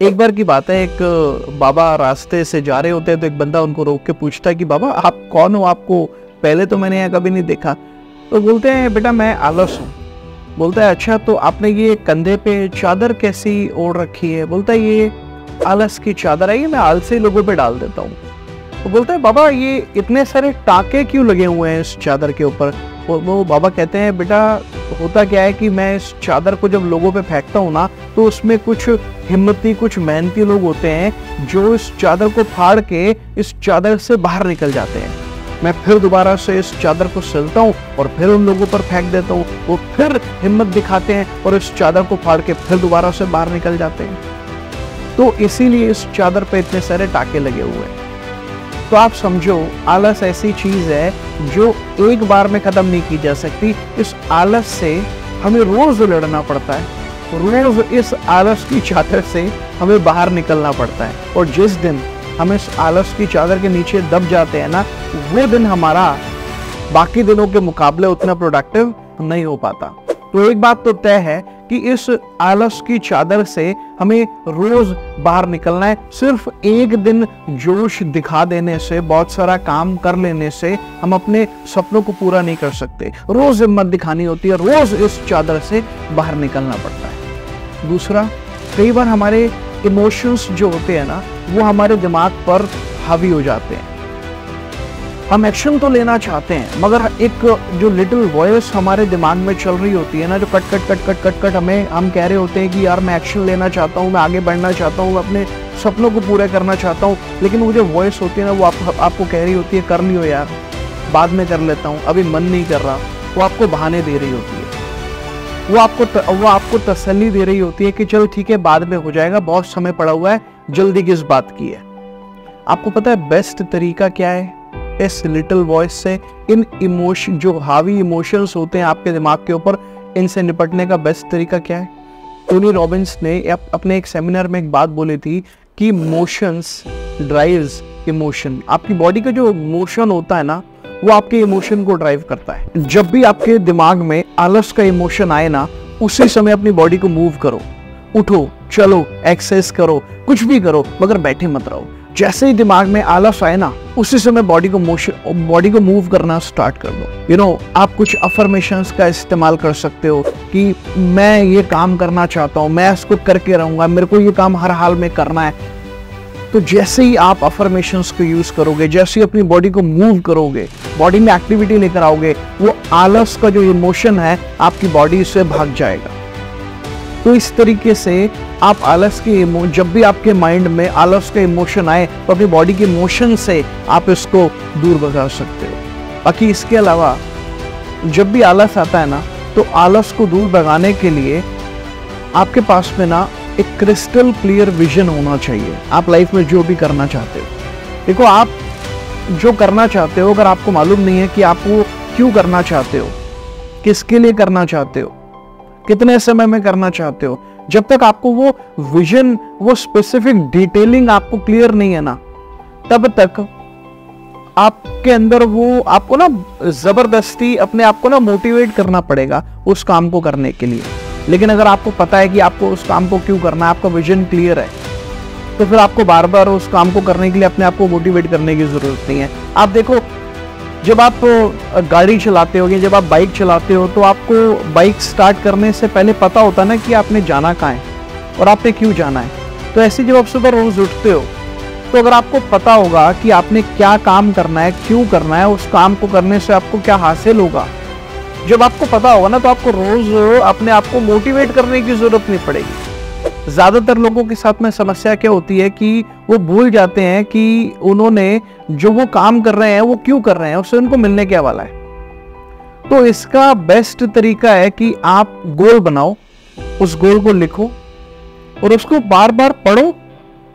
एक बार की बात है, एक बाबा रास्ते से जा रहे होते हैं तो एक बंदा उनको रोक के पूछता है कि बाबा आप कौन हो, आपको पहले तो मैंने यहाँ कभी नहीं देखा। तो बोलते हैं बेटा मैं आलस हूँ। बोलता है अच्छा तो आपने ये कंधे पे चादर कैसी ओढ़ रखी है? बोलता है ये आलस की चादर है, ये मैं आलसी लोगों पे डाल देता हूँ। तो बोलता है बाबा ये इतने सारे टाँके क्यों लगे हुए हैं इस चादर के ऊपर? वो बाबा कहते हैं बेटा होता क्या है कि मैं इस चादर को जब लोगों पे फेंकता हूँ ना, तो उसमें कुछ हिम्मती कुछ मेहनती लोग होते हैं जो इस चादर को फाड़ के इस चादर से बाहर निकल जाते हैं। मैं फिर दोबारा से इस चादर को सिलता हूँ और फिर उन लोगों पर फेंक देता हूँ, वो फिर हिम्मत दिखाते हैं और इस चादर को फाड़ के फिर दोबारा से बाहर निकल जाते हैं। तो इसीलिए इस चादर पे इतने सारे टाके लगे हुए हैं। तो आप समझो आलस ऐसी चीज है जो एक बार में खत्म नहीं की जा सकती। इस आलस से हमें रोज लड़ना पड़ता है, रोज इस आलस की चादर से हमें बाहर निकलना पड़ता है। और जिस दिन हम इस आलस की चादर के नीचे दब जाते हैं ना, वो दिन हमारा बाकी दिनों के मुकाबले उतना प्रोडक्टिव नहीं हो पाता। तो एक बात तो तय है कि इस आलस की चादर से हमें रोज बाहर निकलना है। सिर्फ एक दिन जोश दिखा देने से, बहुत सारा काम कर लेने से हम अपने सपनों को पूरा नहीं कर सकते। रोज हिम्मत दिखानी होती है, रोज इस चादर से बाहर निकलना पड़ता है। दूसरा, कई बार हमारे इमोशंस जो होते हैं ना, वो हमारे दिमाग पर हावी हो जाते हैं। हम एक्शन तो लेना चाहते हैं, मगर एक जो लिटिल वॉइस हमारे दिमाग में चल रही होती है ना, जो कट कट हम कह रहे होते हैं कि यार मैं एक्शन लेना चाहता हूँ, मैं आगे बढ़ना चाहता हूँ, मैं अपने सपनों को पूरा करना चाहता हूँ, लेकिन वो जो वॉइस होती है ना, वो आपको कह रही होती है कर लियो यार, बाद में कर लेता हूँ, अभी मन नहीं कर रहा। वो आपको बहाने दे रही होती है, वो आपको तसल्ली दे रही होती है कि चलो ठीक है बाद में हो जाएगा, बहुत समय पड़ा हुआ है, जल्दी किस बात की है। आपको पता है बेस्ट तरीका क्या है इस लिटिल वॉइस से, इन इमोशन जो हावी इमोशंस होते हैं आपके दिमाग के ऊपर, इनसे निपटने का बेस्ट तरीका क्या है? टोनी रॉबिन्स ने अपने एक सेमिनार में एक बात बोली थी कि मोशंस ड्राइव्स इमोशन। आपकी बॉडी का जो मोशन होता है ना, वो आपके इमोशन को ड्राइव करता है। जब भी आपके दिमाग में आलस का इमोशन आए ना, उसी समय अपनी बॉडी को मूव करो, उठो, चलो, एक्सरसाइज करो, कुछ भी करो, मगर बैठे मत रहो। जैसे ही दिमाग में आलस आए ना, उसी समय बॉडी को मूव करना स्टार्ट कर दो। आप कुछ अफर्मेशंस का इस्तेमाल कर सकते हो कि मैं ये काम करना चाहता हूँ, मैं इसको करके रहूंगा, मेरे को ये काम हर हाल में करना है। तो जैसे ही आप अफर्मेशंस को यूज करोगे, जैसे ही अपनी बॉडी को मूव करोगे, बॉडी में एक्टिविटी लेकर आओगे, वो आलस का जो इमोशन है आपकी बॉडी से भाग जाएगा। तो इस तरीके से आप आलस के जब भी आपके माइंड में आलस का इमोशन आए, तो अपनी बॉडी के इमोशन से आप इसको दूर भगा सकते हो। बाकी इसके अलावा जब भी आलस आता है ना, तो आलस को दूर भगाने के लिए आपके पास में ना एक क्रिस्टल क्लियर विजन होना चाहिए। आप लाइफ में जो भी करना चाहते हो, देखो आप जो करना चाहते हो, अगर आपको मालूम नहीं है कि आप वो क्यों करना चाहते हो, किसके लिए करना चाहते हो, कितने समय में करना चाहते हो, जब तक आपको वो विजन, वो स्पेसिफिक डिटेलिंग आपको क्लियर नहीं है ना, तब तक आपके अंदर वो आपको ना जबरदस्ती अपने आप को ना मोटिवेट करना पड़ेगा उस काम को करने के लिए। लेकिन अगर आपको पता है कि आपको उस काम को क्यों करना है, आपका विजन क्लियर है, तो फिर आपको बार बार उस काम को करने के लिए अपने आप को मोटिवेट करने की जरूरत नहीं है। आप देखो, जब आप गाड़ी चलाते हो, जब आप बाइक चलाते हो, तो आपको बाइक स्टार्ट करने से पहले पता होता है ना कि आपने जाना कहाँ है और आपने क्यों जाना है। तो ऐसे जब आप सुबह रोज उठते हो, तो अगर आपको पता होगा कि आपने क्या काम करना है, क्यों करना है, उस काम को करने से आपको क्या हासिल होगा, जब आपको पता होगा ना, तो आपको रोज अपने आप को मोटिवेट करने की जरूरत नहीं पड़ेगी। ज्यादातर लोगों के साथ में समस्या क्या होती है कि वो भूल जाते हैं कि उन्होंने जो वो काम कर रहे हैं वो क्यों कर रहे हैं, उससे उनको मिलने क्या वाला है। तो इसका बेस्ट तरीका है कि आप गोल बनाओ, उस गोल को लिखो और उसको बार बार पढ़ो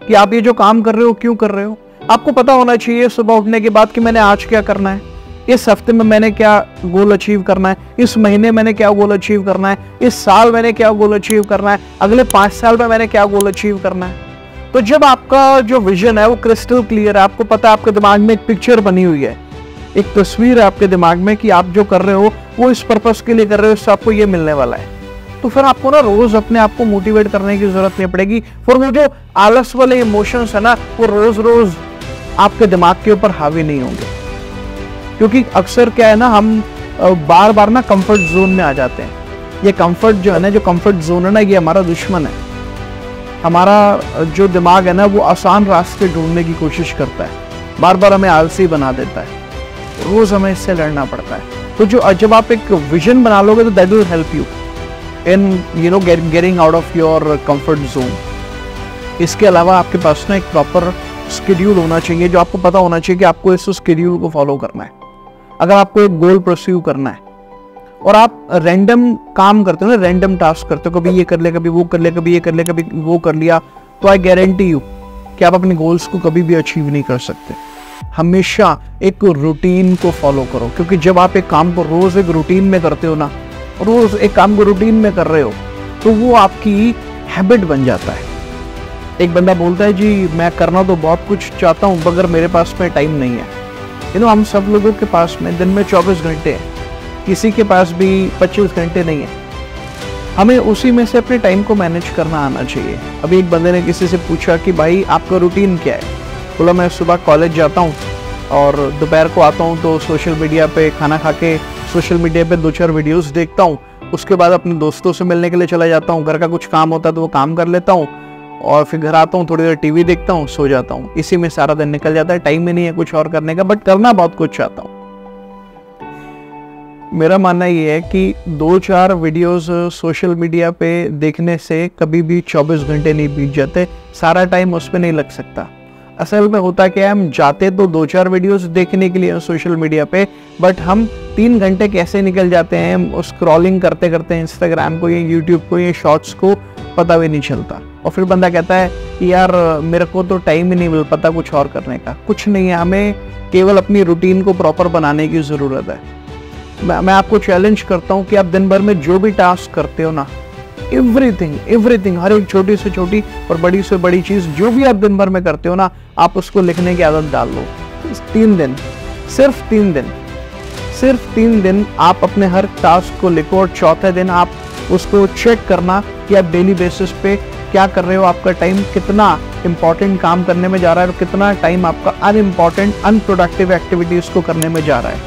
कि आप ये जो काम कर रहे हो क्यों कर रहे हो। आपको पता होना चाहिए सुबह उठने के बाद कि मैंने आज क्या करना है, इस हफ्ते में मैंने क्या गोल अचीव करना है, इस महीने मैंने क्या गोल अचीव करना है, इस साल मैंने क्या गोल अचीव करना है, अगले 5 साल में मैंने क्या गोल अचीव करना है। तो जब आपका जो विजन है वो क्रिस्टल क्लियर है, आपको पता है, आपके दिमाग में एक पिक्चर बनी हुई है, एक तस्वीर है आपके दिमाग में कि आप जो कर रहे हो वो इस पर्पस के लिए कर रहे हो, इससे आपको ये मिलने वाला है, तो फिर आपको ना रोज अपने आप को मोटिवेट करने की जरूरत नहीं पड़ेगी। फिर वो जो आलस वाले इमोशंस है ना, वो रोज रोज आपके दिमाग के ऊपर हावी नहीं होंगे। क्योंकि अक्सर क्या है ना, हम बार बार ना कंफर्ट जोन में आ जाते हैं। ये कंफर्ट जो है ना, जो कंफर्ट जोन है ना, ये हमारा दुश्मन है। हमारा जो दिमाग है ना, वो आसान रास्ते ढूंढने की कोशिश करता है, बार बार हमें आलसी बना देता है, रोज हमें इससे लड़ना पड़ता है। तो जब आप एक विजन बना लोगे तो that will help you in getting out of your comfort zone. इसके अलावा आपके पास ना एक प्रॉपर शेड्यूल होना चाहिए, जो आपको पता होना चाहिए कि आपको इस शेड्यूल को फॉलो करना है। अगर आपको एक गोल परस्यू करना है और आप रैंडम काम करते हो ना, रैंडम टास्क करते हो, कभी ये कर लिया, कभी वो कर लिया, कभी ये कर लिया, कभी वो कर लिया, तो आई गारंटी यू कि आप अपने गोल्स को कभी भी अचीव नहीं कर सकते। हमेशा एक रूटीन को फॉलो करो, क्योंकि जब आप एक काम को रोज एक रूटीन में करते हो ना, रोज एक काम को रूटीन में कर रहे हो, तो वो आपकी हैबिट बन जाता है। एक बंदा बोलता है जी मैं करना तो बहुत कुछ चाहता हूँ मगर मेरे पास में टाइम नहीं है। हम सब लोगों के पास में दिन में 24 घंटे हैं, किसी के पास भी 25 घंटे नहीं है। हमें उसी में से अपने टाइम को मैनेज करना आना चाहिए। अभी एक बंदे ने किसी से पूछा कि भाई आपका रूटीन क्या है? बोला मैं सुबह कॉलेज जाता हूँ और दोपहर को आता हूँ तो सोशल मीडिया पे खाना खा के सोशल मीडिया पे 2-4 वीडियोस देखता हूँ, उसके बाद अपने दोस्तों से मिलने के लिए चला जाता हूँ, घर का कुछ काम होता है तो वो काम कर लेता हूँ और फिर घर आता हूँ, थोड़ी देर टीवी देखता हूँ, सो जाता हूँ। इसी में सारा दिन निकल जाता है, टाइम ही नहीं है कुछ और करने का, बट करना बहुत कुछ चाहता हूँ। मेरा मानना ये है कि 2-4 वीडियोस सोशल मीडिया पे देखने से कभी भी 24 घंटे नहीं बीत जाते, सारा टाइम उस पर नहीं लग सकता। असल में होता क्या है, हम जाते तो 2-4 वीडियोस देखने के लिए सोशल मीडिया पे, बट हम 3 घंटे कैसे निकल जाते हैं स्क्रॉलिंग करते करते इंस्टाग्राम को या यूट्यूब को या शॉर्ट्स को, पता भी नहीं चलता। और फिर बंदा कहता है कि यार मेरे को तो टाइम ही नहीं मिल पाता कुछ और करने का। कुछ नहीं है, हमें केवल अपनी रूटीन को प्रॉपर बनाने की ज़रूरत है। मैं आपको चैलेंज करता हूँ कि आप दिन भर में जो भी टास्क करते हो ना, एवरीथिंग हर एक छोटी से छोटी और बड़ी से बड़ी चीज़ जो भी आप दिन भर में करते हो ना, आप उसको लिखने की आदत डाल लो। 3 दिन, सिर्फ 3 दिन आप अपने हर टास्क को लिखो और चौथे दिन आप उसको चेक करना कि आप डेली बेसिस पे क्या कर रहे हो, आपका टाइम कितना इंपॉर्टेंट काम करने में जा रहा है और कितना टाइम आपका अनइम्पॉर्टेंट अनप्रोडक्टिव एक्टिविटीज़ को करने में जा रहा है।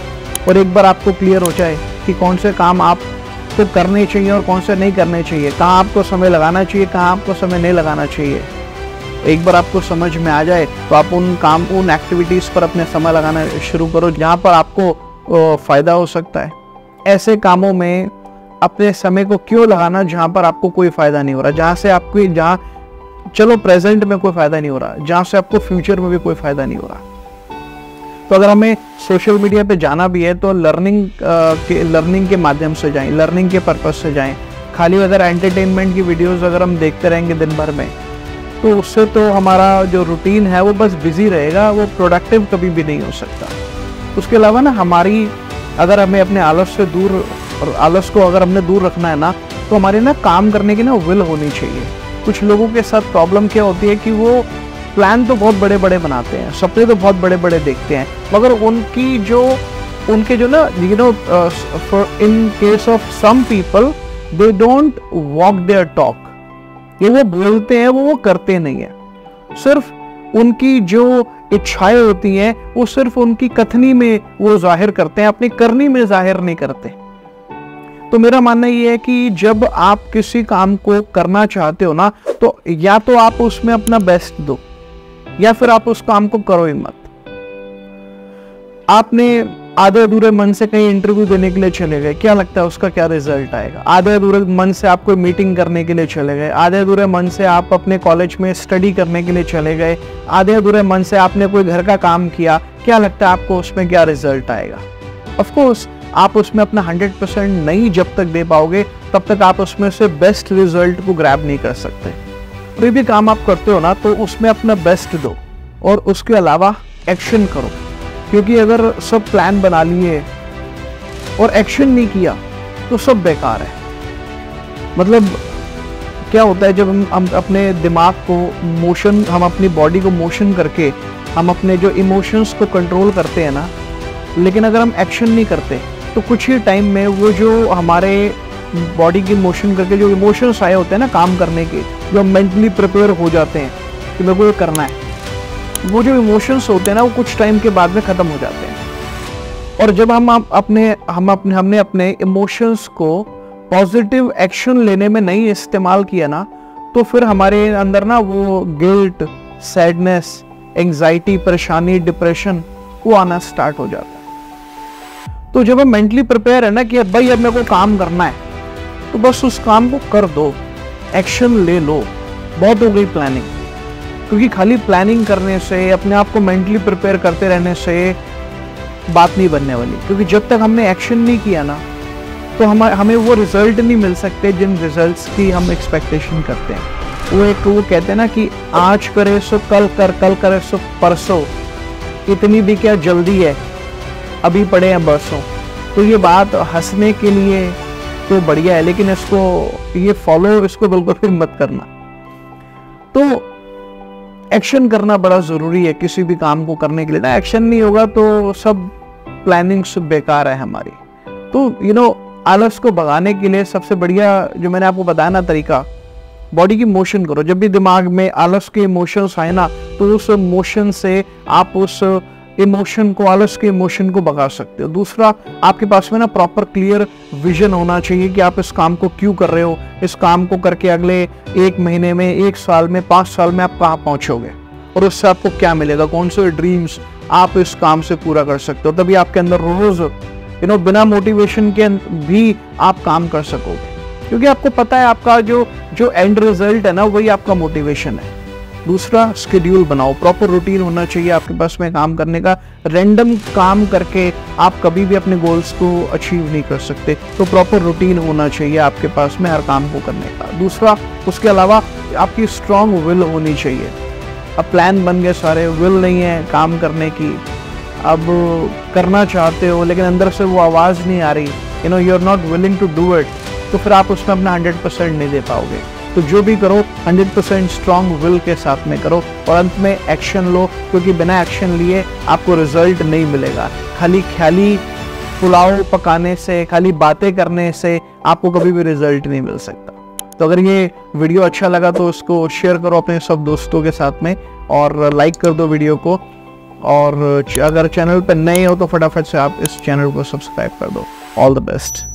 और एक बार आपको क्लियर हो जाए कि कौन से काम आपको करने चाहिए और कौन से नहीं करने चाहिए, कहाँ आपको समय लगाना चाहिए, कहाँ आपको समय नहीं लगाना चाहिए, एक बार आपको समझ में आ जाए तो आप उन एक्टिविटीज़ पर अपने समय लगाना शुरू करो जहाँ पर आपको फ़ायदा हो सकता है। ऐसे कामों में अपने समय को क्यों लगाना जहाँ पर आपको कोई फ़ायदा नहीं हो रहा, जहाँ चलो प्रेजेंट में कोई फ़ायदा नहीं हो रहा, जहाँ से आपको फ्यूचर में भी कोई फ़ायदा नहीं हो रहा। तो अगर हमें सोशल मीडिया पे जाना भी है तो लर्निंग के माध्यम से जाएं, लर्निंग के पर्पस से जाएं। खाली अगर एंटरटेनमेंट की वीडियोस अगर हम देखते रहेंगे दिन भर में, तो उससे तो हमारा जो रूटीन है वो बस बिजी रहेगा, वो प्रोडक्टिव कभी भी नहीं हो सकता। उसके अलावा ना अगर हमें अपने आलस को अगर हमने दूर रखना है ना, तो हमारे ना काम करने की ना विल होनी चाहिए। कुछ लोगों के साथ प्रॉब्लम क्या होती है कि वो प्लान तो बहुत बड़े बड़े बनाते हैं, सपने तो बहुत बड़े बड़े देखते हैं, मगर उनके जो ना in case of some people they don't walk their talk. ये वो बोलते हैं वो करते नहीं है। सिर्फ उनकी जो इच्छाएं होती हैं वो सिर्फ उनकी कथनी में वो जाहिर करते हैं, अपनी करनी में जाहिर नहीं करते। तो मेरा मानना ये है कि जब आप किसी काम को करना चाहते हो ना, तो या तो आप उसमें अपना बेस्ट दो या फिर आप उस काम को करो ही मत। आपने आधे अधूरे मन से कहीं इंटरव्यू देने के लिए चले गए, क्या लगता है उसका क्या रिजल्ट आएगा? आधे अधूरे मन से आप कोई मीटिंग करने के लिए चले गए, आधे अधूरे मन से आप अपने कॉलेज में स्टडी करने के लिए चले गए, आधे अधूरे मन से आपने कोई घर का काम किया, क्या लगता है आपको उसमें क्या रिजल्ट आएगा? ऑफ कोर्स आप उसमें अपना 100% नहीं जब तक दे पाओगे तब तक आप उसमें से बेस्ट रिजल्ट को ग्रैब नहीं कर सकते। कोई भी काम आप करते हो ना, तो उसमें अपना बेस्ट दो और उसके अलावा एक्शन करो। क्योंकि अगर सब प्लान बना लिए और एक्शन नहीं किया तो सब बेकार है। मतलब क्या होता है, जब हम अपने दिमाग को मोशन, हम अपनी बॉडी को मोशन करके हम अपने जो इमोशंस को कंट्रोल करते हैं ना, लेकिन अगर हम एक्शन नहीं करते तो कुछ ही टाइम में वो जो हमारे बॉडी की मोशन करके जो इमोशंस आए होते हैं ना काम करने के, जो हम मेंटली प्रिपेयर हो जाते हैं कि मेरे को ये करना है, वो जो इमोशंस होते हैं ना वो कुछ टाइम के बाद में ख़त्म हो जाते हैं। और जब हमने अपने इमोशंस को पॉजिटिव एक्शन लेने में नहीं इस्तेमाल किया ना, तो फिर हमारे अंदर ना वो गिल्ट, सैडनेस, एंग्जाइटी, परेशानी, डिप्रेशन वो आना स्टार्ट हो जाता है। तो जब हम मेंटली प्रिपेयर है ना कि भाई अब मेरे को काम करना है, तो बस उस काम को कर दो, एक्शन ले लो, बहुत हो गई प्लानिंग। क्योंकि खाली प्लानिंग करने से, अपने आप को मेंटली प्रिपेयर करते रहने से बात नहीं बनने वाली। क्योंकि जब तक हमने एक्शन नहीं किया ना, तो हमें वो रिजल्ट नहीं मिल सकते जिन रिजल्ट्स की हम एक्सपेक्टेशन करते हैं। वो कहते हैं ना कि आज करे सो कल कर, कल करे सो परसों, इतनी भी क्या जल्दी है, अभी पड़े हैं बरसों। तो ये बात हंसने के लिए तो बढ़िया है, लेकिन इसको बिल्कुल भी मत करना। तो एक्शन करना बड़ा ज़रूरी है किसी भी काम को करने के लिए ना। एक्शन नहीं होगा तो सब प्लानिंग सब बेकार है हमारी। तो आलस को भगाने के लिए सबसे बढ़िया जो मैंने आपको बताया ना तरीका, बॉडी की मोशन करो। जब भी दिमाग में आलस के इमोशंस आए ना, तो उस मोशन से आप उस इमोशन को, आलस के इमोशन को भगा सकते हो। दूसरा, आपके पास में ना प्रॉपर क्लियर विजन होना चाहिए कि आप इस काम को क्यों कर रहे हो, इस काम को करके अगले 1 महीने में, 1 साल में, 5 साल में आप कहाँ पहुंचोगे और उससे आपको क्या मिलेगा, कौन से ड्रीम्स आप इस काम से पूरा कर सकते हो। तभी आपके अंदर रोज बिना मोटिवेशन के भी आप काम कर सकोगे, क्योंकि आपको पता है आपका जो एंड रिजल्ट है ना, वही आपका मोटिवेशन है। दूसरा, स्केड्यूल बनाओ, प्रॉपर रूटीन होना चाहिए आपके पास में काम करने का। रैंडम काम करके आप कभी भी अपने गोल्स को अचीव नहीं कर सकते। तो प्रॉपर रूटीन होना चाहिए आपके पास में हर काम को करने का। दूसरा, उसके अलावा आपकी स्ट्रांग विल होनी चाहिए। अब प्लान बन गए सारे, विल नहीं है काम करने की, अब करना चाहते हो लेकिन अंदर से वो आवाज़ नहीं आ रही, you are not willing to do it, तो फिर आप उसमें अपना 100% नहीं दे पाओगे। तो जो भी करो 100% स्ट्रांग विल के साथ में करो और अंत में एक्शन लो, क्योंकि बिना एक्शन लिए आपको रिजल्ट नहीं मिलेगा। खाली ख्याली पुलाव पकाने से, खाली बातें करने से आपको कभी भी रिजल्ट नहीं मिल सकता। तो अगर ये वीडियो अच्छा लगा तो उसको शेयर करो अपने सब दोस्तों के साथ में और लाइक कर दो वीडियो को। और अगर चैनल पर नए हो तो फटाफट से आप इस चैनल को सब्सक्राइब कर दो। All the best.